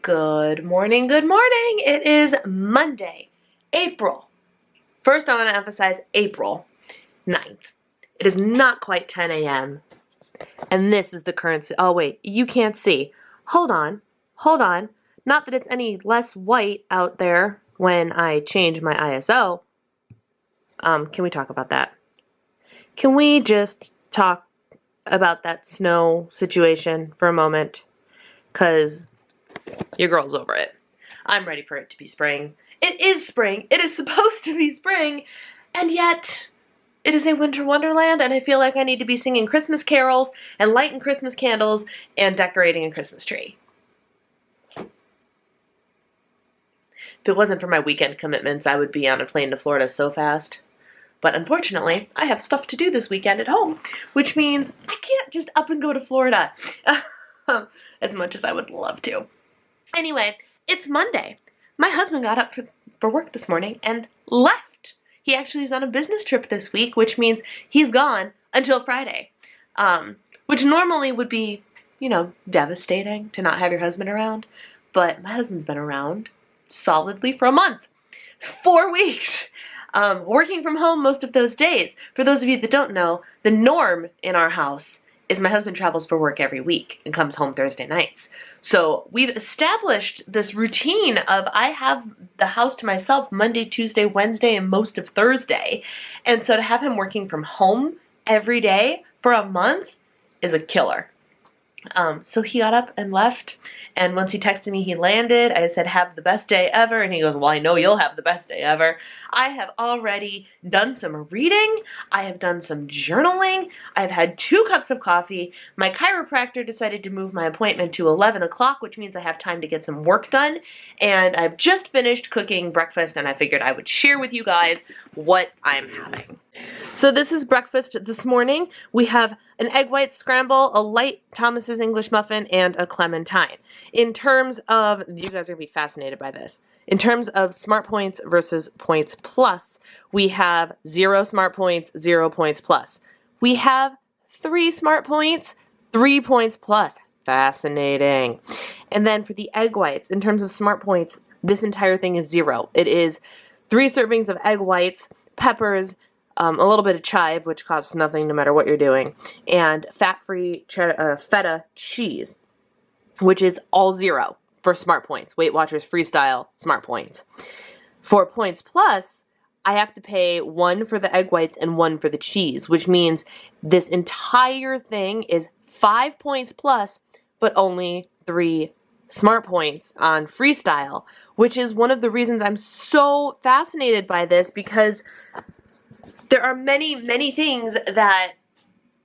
Good morning, good morning. It is Monday, April. First, I want to emphasize April 9th. It is not quite 10 a.m. And this is the current... Oh, wait, you can't see. Hold on. Not that it's any less white out there when I change my ISO. Can we talk about that? Can we just talk about that snow situation for a moment? Because your girl's over it. I'm ready for it to be spring. It is spring. It is supposed to be spring. And yet, it is a winter wonderland, and I feel like I need to be singing Christmas carols and lighting Christmas candles and decorating a Christmas tree. If it wasn't for my weekend commitments, I would be on a plane to Florida so fast. But unfortunately, I have stuff to do this weekend at home, which means I can't just up and go to Florida as much as I would love to. Anyway, it's Monday. My husband got up for work this morning and left. He actually is on a business trip this week, which means he's gone until Friday, which normally would be, devastating to not have your husband around. But my husband's been around solidly for a month, 4 weeks, working from home most of those days. For those of you that don't know, the norm in our house is my husband travels for work every week and comes home Thursday nights. So we've established this routine of I have the house to myself Monday, Tuesday, Wednesday, and most of Thursday. And so to have him working from home every day for a month is a killer. So he got up and left, and once he texted me he landed, I said, have the best day ever, and he goes, well, I know you'll have the best day ever. I have already done some reading, I have done some journaling, I've had 2 cups of coffee, my chiropractor decided to move my appointment to 11 o'clock, which means I have time to get some work done, and I've just finished cooking breakfast, and I figured I would share with you guys what I'm having. So this is breakfast this morning. We have an egg white scramble, a light Thomas's English muffin, and a clementine. In terms of, you guys are going to be fascinated by this. In terms of Smart Points versus Points Plus, we have 0 Smart Points, 0 Points Plus. We have 3 Smart Points, 3 Points Plus. Fascinating. And then for the egg whites, in terms of Smart Points, this entire thing is 0. It is 3 servings of egg whites, peppers, a little bit of chive, which costs nothing no matter what you're doing, and fat-free feta cheese, which is all 0 for Smart Points. Weight Watchers Freestyle Smart Points. For Points Plus, I have to pay 1 for the egg whites and 1 for the cheese, which means this entire thing is 5 Points Plus, but only 3 Smart Points on Freestyle, which is one of the reasons I'm so fascinated by this, because there are many, many things that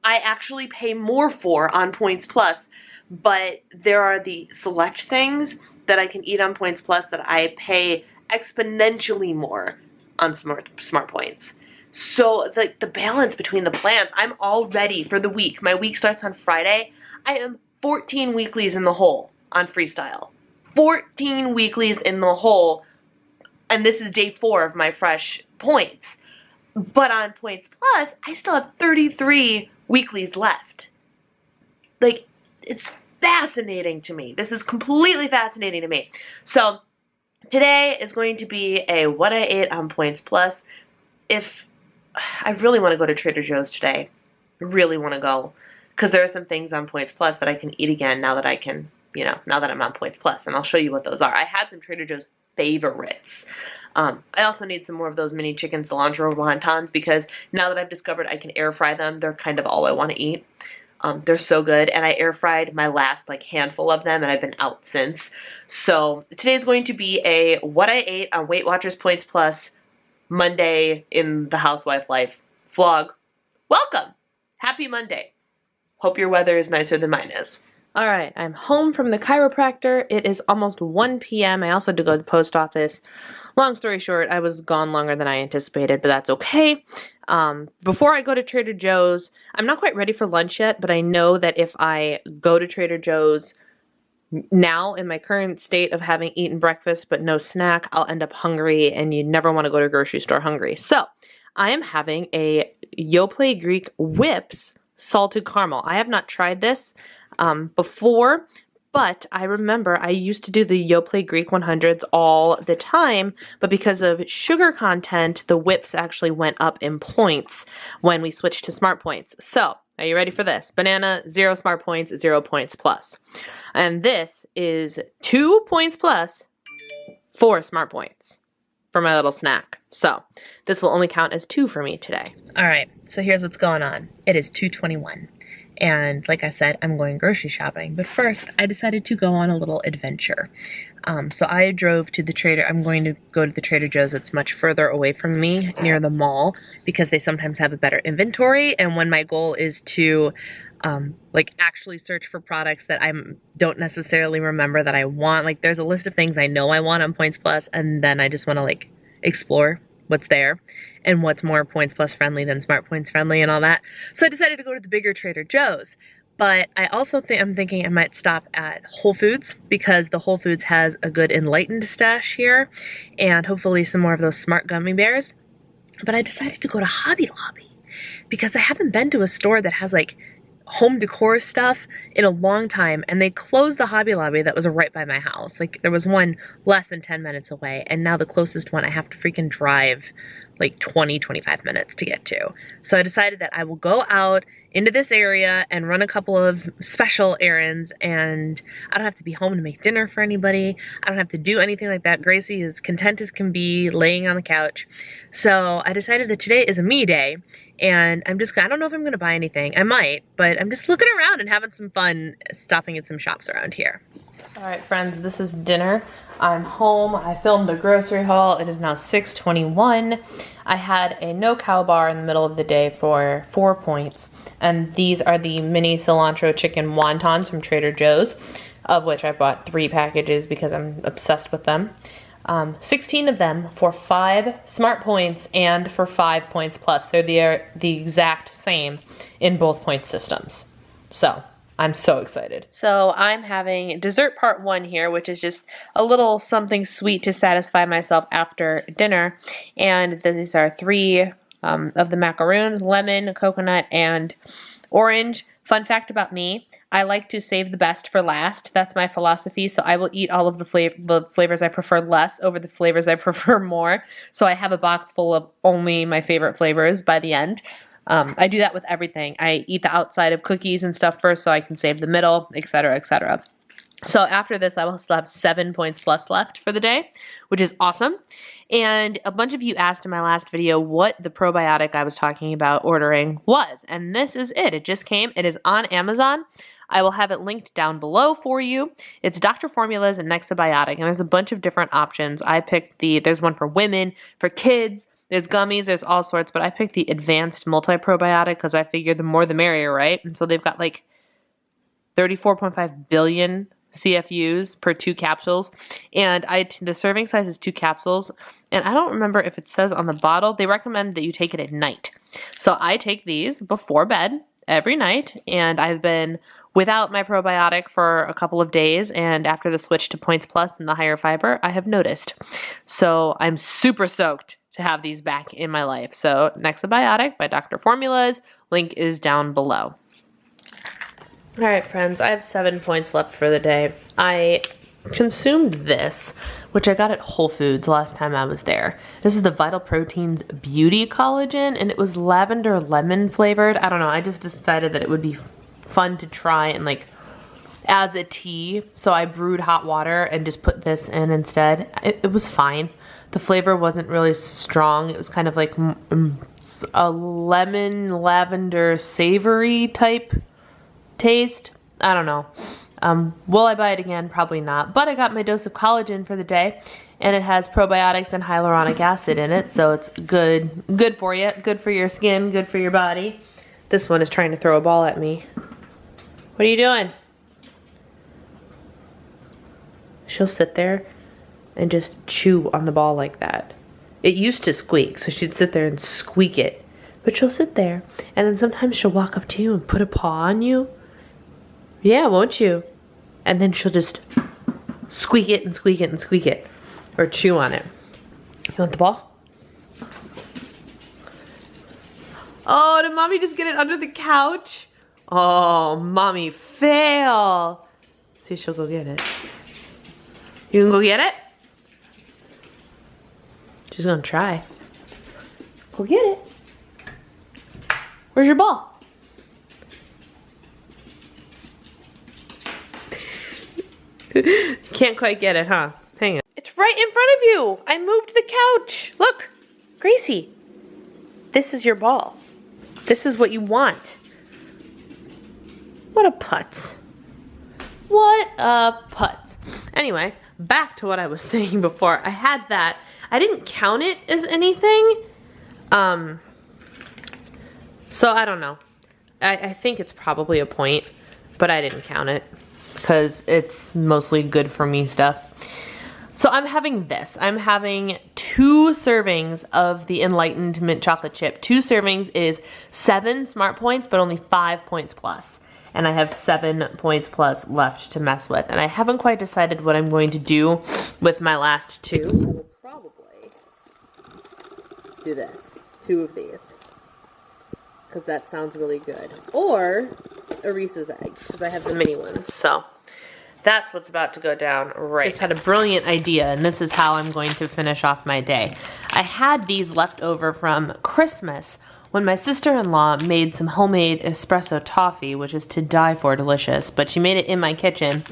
I actually pay more for on Points Plus, but there are the select things that I can eat on Points Plus that I pay exponentially more on Smart Points. So the balance between the plans, I'm all ready for the week. My week starts on Friday. I am 14 weeklies in the hole on Freestyle. 14 weeklies in the hole, and this is day 4 of my fresh points. But on Points Plus, I still have 33 weeklies left. Like, it's fascinating to me. This is completely fascinating to me. So, today is going to be a what I ate on Points Plus. If I really want to go to Trader Joe's today, I really want to go, because there are some things on Points Plus that I can eat again now that I can, now that I'm on Points Plus, and I'll show you what those are. I had some Trader Joe's favorites. I also need some more of those mini chicken cilantro wontons, because now that I've discovered I can air fry them, they're kind of all I want to eat. They're so good, and I air fried my last handful of them, and I've been out since. So today is going to be a what I ate on Weight Watchers Points Plus Monday in the housewife life vlog. Welcome! Happy Monday. Hope your weather is nicer than mine is. Alright, I'm home from the chiropractor. It is almost 1 p.m. I also had to go to the post office. Long story short, I was gone longer than I anticipated, but that's okay. Before I go to Trader Joe's, I'm not quite ready for lunch yet, but I know that if I go to Trader Joe's now in my current state of having eaten breakfast but no snack, I'll end up hungry, and you never want to go to a grocery store hungry. So, I am having a Yoplait Greek Whips salted caramel. I have not tried this before, But I remember I used to do the Yoplait Greek 100s all the time, but because of sugar content, the whips actually went up in points when we switched to Smart Points. So, are you ready for this? Banana, 0 Smart Points, 0 points plus. And this is 2 points plus 4 Smart Points for my little snack. So, this will only count as 2 for me today. All right, so here's what's going on. It is 2:21. And like I said, I'm going grocery shopping. But first, I decided to go on a little adventure. So I drove to the Trader. I'm going to go to the Trader Joe's that's much further away from me, near the mall, because they sometimes have a better inventory. And when my goal is to like actually search for products that I don't necessarily remember that I want. Like there's a list of things I know I want on Points Plus, and then I just want to like explore what's there and what's more Points Plus friendly than Smart Points friendly and all that. So I decided to go to the bigger Trader Joe's. But I also I'm thinking I might stop at Whole Foods, because the Whole Foods has a good Enlightened stash here and hopefully some more of those Smart Gummy Bears. But I decided to go to Hobby Lobby because I haven't been to a store that has like home decor stuff in a long time, and they closed the Hobby Lobby that was right by my house. Like there was one less than 10 minutes away, and now the closest one I have to freaking drive like 20-25 minutes to get to. So I decided that I will go out into this area and run a couple of special errands, and I don't have to be home to make dinner for anybody. I don't have to do anything like that. Gracie is content as can be laying on the couch. So I decided that today is a me day, and I don't know if I'm gonna buy anything. I might, but I'm just looking around and having some fun stopping at some shops around here. All right, friends, this is dinner. I'm home. I filmed a grocery haul. It is now 6:21. I had a no-cow bar in the middle of the day for 4 points. And these are the mini cilantro chicken wontons from Trader Joe's, of which I bought 3 packages because I'm obsessed with them. 16 of them for 5 Smart Points and for 5 Points Plus. They're the exact same in both point systems. So I'm so excited. So I'm having dessert part 1 here, which is just a little something sweet to satisfy myself after dinner. And these are 3 of the macaroons: lemon, coconut, and orange. Fun fact about me, I like to save the best for last. That's my philosophy. So I will eat all of the flavors I prefer less over the flavors I prefer more. So I have a box full of only my favorite flavors by the end. I do that with everything. I eat the outside of cookies and stuff first so I can save the middle, etc., etc. So after this, I will still have 7 points plus left for the day, which is awesome. And a bunch of you asked in my last video what the probiotic I was talking about ordering was. And this is it. It just came. It is on Amazon. I will have it linked down below for you. It's Dr. Formula's and Nexabiotic, and there's a bunch of different options. I picked there's one for women, for kids, there's gummies, there's all sorts, but I picked the advanced multi-probiotic because I figured the more the merrier, right? And so they've got like 34.5 billion CFUs per 2 capsules, and the serving size is 2 capsules, and I don't remember if it says on the bottle. They recommend that you take it at night. So I take these before bed every night, and I've been without my probiotic for a couple of days, and after the switch to Points Plus and the higher fiber, I have noticed. So I'm super stoked to have these back in my life. So Nexabiotic by Dr. Formulas, link is down below. All right, friends, I have 7 points left for the day. I consumed this, which I got at Whole Foods last time I was there. This is the Vital Proteins Beauty Collagen, and it was lavender lemon flavored. I don't know, I just decided that it would be fun to try and like as a tea. So I brewed hot water and just put this in instead. It was fine. The flavor wasn't really strong. It was kind of like a lemon lavender savory type taste. I don't know. Will I buy it again? Probably not. But I got my dose of collagen for the day, and it has probiotics and hyaluronic acid in it, so it's good for you, good for your skin, good for your body. This one is trying to throw a ball at me. What are you doing? She'll sit there and just chew on the ball like that. It used to squeak, so she'd sit there and squeak it. But she'll sit there, and then sometimes she'll walk up to you and put a paw on you. Yeah, won't you? And then she'll just squeak it and squeak it and squeak it. Or chew on it. You want the ball? Oh, did mommy just get it under the couch? Oh, mommy fail. See if she'll go get it. You can go get it? She's gonna try. Go get it. Where's your ball? Can't quite get it, huh? Hang on. It's right in front of you. I moved the couch. Look, Gracie. This is your ball. This is what you want. What a putz. What a putz. Anyway, back to what I was saying before. I had that. I didn't count it as anything. So I don't know. I think it's probably a point, but I didn't count it because it's mostly good for me stuff. So I'm having this. I'm having 2 servings of the Enlightened Mint Chocolate Chip. 2 servings is 7 smart points, but only 5 points plus. And I have 7 points plus left to mess with. And I haven't quite decided what I'm going to do with my last 2. I will probably do this. 2 of these. Because that sounds really good. Or a Reese's egg, because I have the mini ones. So that's what's about to go down right. I just had a brilliant idea, and this is how I'm going to finish off my day. I had these left over from Christmas when my sister-in-law made some homemade espresso toffee, which is to die for delicious, but she made it in my kitchen,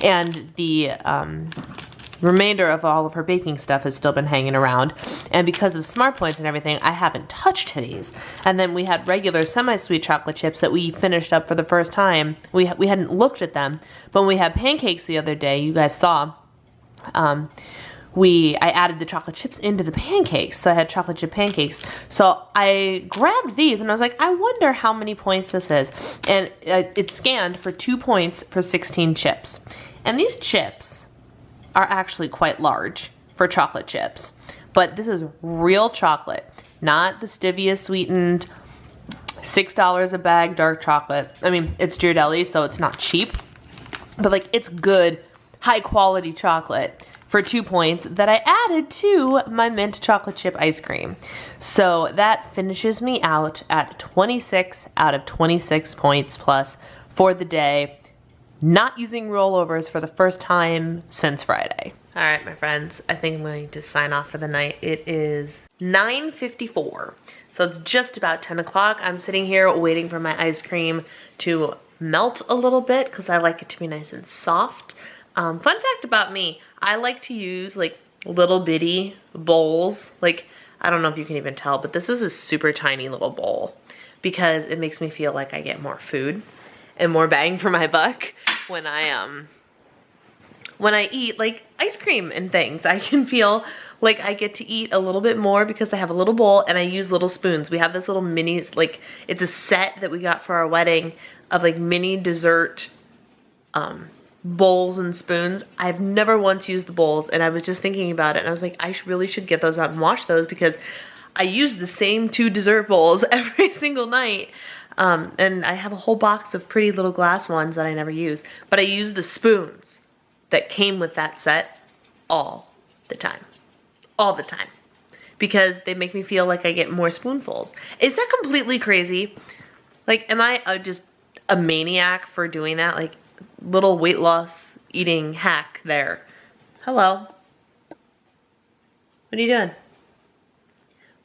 and the remainder of all of her baking stuff has still been hanging around. And because of Smart Points and everything, I haven't touched these. And then we had regular semi-sweet chocolate chips that we finished up for the first time. We hadn't looked at them, but when we had pancakes the other day, you guys saw, I added the chocolate chips into the pancakes. So I had chocolate chip pancakes. So I grabbed these and I was like, I wonder how many points this is. And it scanned for 2 points for 16 chips. And these chips are actually quite large for chocolate chips. But this is real chocolate, not the stevia sweetened $6 a bag dark chocolate. I mean, it's Ghirardelli, so it's not cheap, but like it's good, high quality chocolate for 2 points that I added to my mint chocolate chip ice cream. So that finishes me out at 26 out of 26 points plus for the day. Not using rollovers for the first time since Friday. All right, my friends, I think I'm going to sign off for the night. It is 9:54, so it's just about 10 o'clock. I'm sitting here waiting for my ice cream to melt a little bit because I like it to be nice and soft. Fun fact about me, I like to use like little bitty bowls. Like, I don't know if you can even tell, but this is a super tiny little bowl because it makes me feel like I get more food and more bang for my buck when I eat like ice cream and things. I can feel like I get to eat a little bit more because I have a little bowl and I use little spoons. We have this little mini, like it's a set that we got for our wedding of like mini dessert bowls and spoons. I've never once used the bowls, and I was just thinking about it and I was like, I really should get those out and wash those because I use the same 2 dessert bowls every single night. And I have a whole box of pretty little glass ones that I never use. But I use the spoons that came with that set all the time. All the time. Because they make me feel like I get more spoonfuls. Is that completely crazy? Like, am I just a maniac for doing that? Like, little weight loss eating hack there. Hello. What are you doing?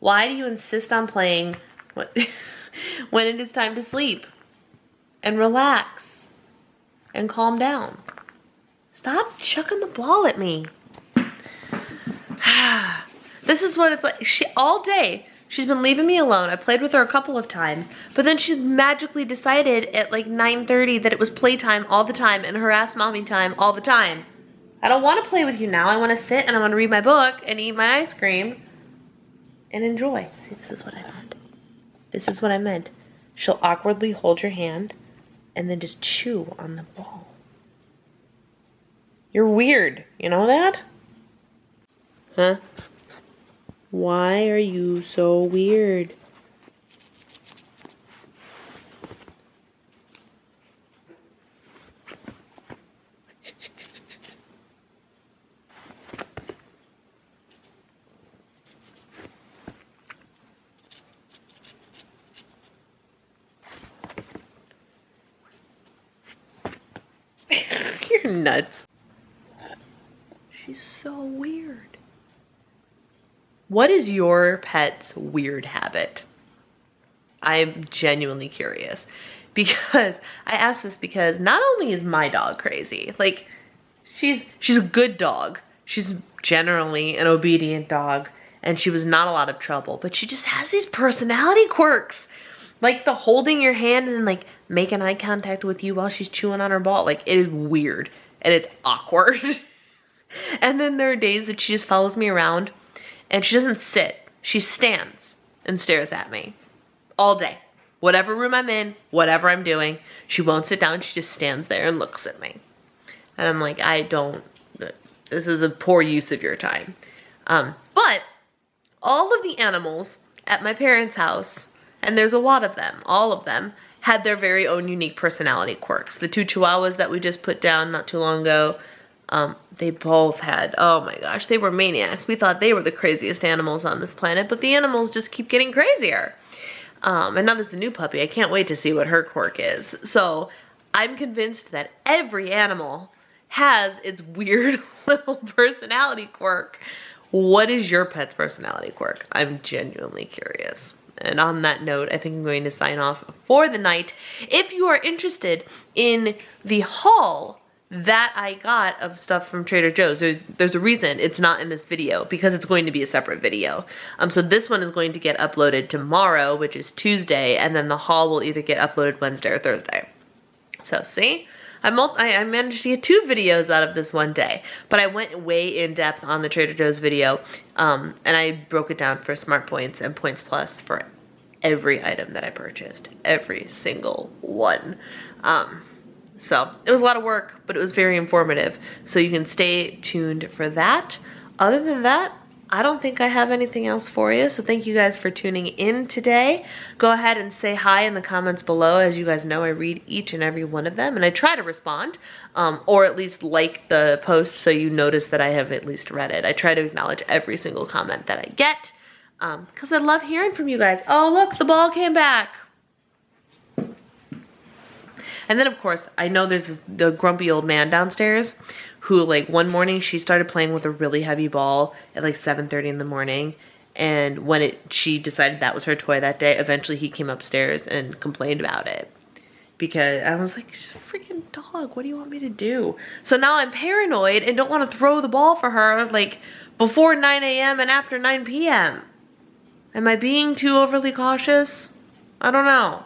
Why do you insist on playing what when it is time to sleep and relax and calm down? Stop chucking the ball at me. This is what it's like. All day, she's been leaving me alone. I played with her a couple of times, but then she magically decided at like 9:30 that it was playtime all the time and harass mommy time all the time. I don't want to play with you now. I want to sit and I want to read my book and eat my ice cream and enjoy. See, this is what I meant. This is what I meant. She'll awkwardly hold your hand and then just chew on the ball. You're weird. You know that? Huh? Why are you so weird? You're nuts. She's so weird. What is your pet's weird habit? I'm genuinely curious. Because I ask this because not only is my dog crazy, like she's a good dog. She's generally an obedient dog and she was not a lot of trouble, but she just has these personality quirks. Like the holding your hand and like making eye contact with you while she's chewing on her ball. Like it is weird and it's awkward. And then there are days that she just follows me around and she doesn't sit. She stands and stares at me all day. Whatever room I'm in, whatever I'm doing, she won't sit down. She just stands there and looks at me. And I'm like, this is a poor use of your time. But all of the animals at my parents' house, and there's a lot of them, all of them, had their very own unique personality quirks. The 2 Chihuahuas that we just put down not too long ago, they both had, oh my gosh, they were maniacs. We thought they were the craziest animals on this planet, but the animals just keep getting crazier. And now there's a new puppy. I can't wait to see what her quirk is. So I'm convinced that every animal has its weird little personality quirk. What is your pet's personality quirk? I'm genuinely curious. And on that note, I think I'm going to sign off for the night. If you are interested in the haul that I got of stuff from Trader Joe's, there's a reason it's not in this video, because it's going to be a separate video. So this one is going to get uploaded tomorrow, which is Tuesday, and then the haul will either get uploaded Wednesday or Thursday. So see, I managed to get 2 videos out of this one day, but I went way in depth on the Trader Joe's video, and I broke it down for Smart Points and Points Plus for every item that I purchased, every single one. So it was a lot of work, but it was very informative. So you can stay tuned for that. Other than that, I don't think I have anything else for you. So thank you guys for tuning in today. Go ahead and say hi in the comments below. As you guys know, I read each and every one of them and I try to respond, or at least like the post so you notice that I have at least read it. I try to acknowledge every single comment that I get, because I love hearing from you guys. Oh, look, the ball came back. And then of course, I know there's the grumpy old man downstairs who, like, one morning she started playing with a really heavy ball at like 7:30 in the morning. And when she decided that was her toy that day, eventually he came upstairs and complained about it. Because I was like, she's a freaking dog, what do you want me to do? So now I'm paranoid and don't want to throw the ball for her like before 9 a.m. and after 9 p.m. Am I being too overly cautious? I don't know.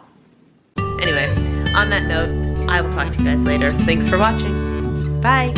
Anyway, on that note, I will talk to you guys later. Thanks for watching. Bye.